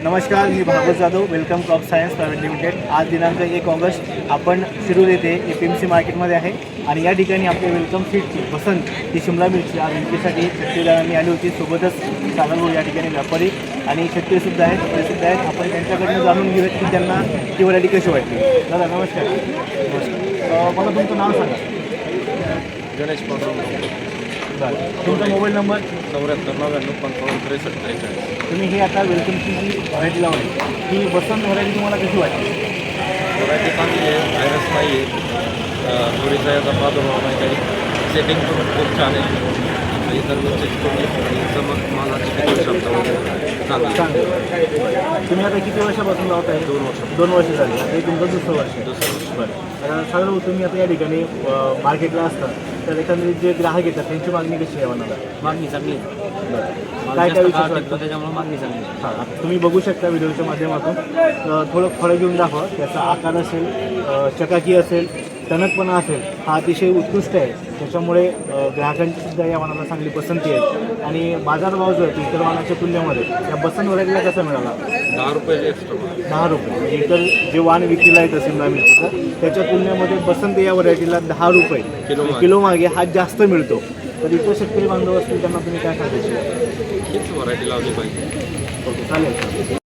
नमस्कार, मी Bhagwat Jadhav, welcome crop science private limited. आज दिनांक 1 ऑगस्ट आपण शिरूर येथे APMC मार्केटमध्ये आहे आणि या ठिकाणी आपल्या वेलकम सीडची बसंत ही शिमला मिरची आज विक्रीसाठी शेतकरीदारांनी आली होती. सोबतच सागरभाऊ या ठिकाणी व्यापारी आणि शेतकरीसुद्धा आहेत, प्रसिद्ध आहेत. आपण त्यांच्याकडनं जाणून घेऊयात की त्यांना ती व्हरायटी कशी वाटली. दादा नमस्कार. नमस्कार. मला तुमचं नाव सांगा. गणेश पांडुरंग. बरं, तुमचा मोबाईल नंबर. 74 तुम्ही ही आता वेलकमची जी व्हरायटी लावली ही बसंत व्हरायटी तुम्हाला कशी वाटली? व्हरायटी चांगली आहे, व्हायरस नाही आहे, थोडीसा याचा प्रादुर्भाव नाही काही. सेटिंग पण खूप छान आहे. इतर गोष्टी चमक मालाची काही क्षमता वगैरे चांगली. तुम्ही आता किती वर्षापासून लावत आहे? 2 वर्ष. 2 वर्ष झाली. आता हे तुमचं दुसरं वर्ष आहे. दुसरं वर्ष. बरं, साधारण तुम्ही आता या ठिकाणी मार्केटला असता तर एकंदरीत जे ग्राहक येतात त्यांची मागणी कशी आहे मनाला? मागणी चांगली आहे. काय काय विशेष वाटतं? त्याच्यामुळे मागणी चांगली आहे. हां, तुम्ही बघू शकता व्हिडिओच्या माध्यमातून. थोडं फळं घेऊन दाखवा. त्याचा आकार असेल, चकाकी असेल, टणकपणा असेल, हा अतिशय उत्कृष्ट आहे. त्याच्यामुळे ग्राहकांची सुद्धा या वाणाला चांगली पसंती आहे. आणि बाजारभाव जो आहे तो इतर वाणाच्या तुलनेमध्ये या बसंत व्हरायटीला कसा मिळाला? 10 रुपये एक्स्ट्रा. 10 रुपये. म्हणजे इतर जे वाण विक्रीला येतं शिमला मिरचीचं त्याच्या तुलनेमध्ये बसंत या व्हरायटीला 10 रुपये किलो मागे हा जास्त मिळतो. तर इतर शेतकरी बांधव असतील त्यांना तुम्ही काय सांगायचे? हीच व्हरायटी लावली पाहिजे. ओके, चालेल.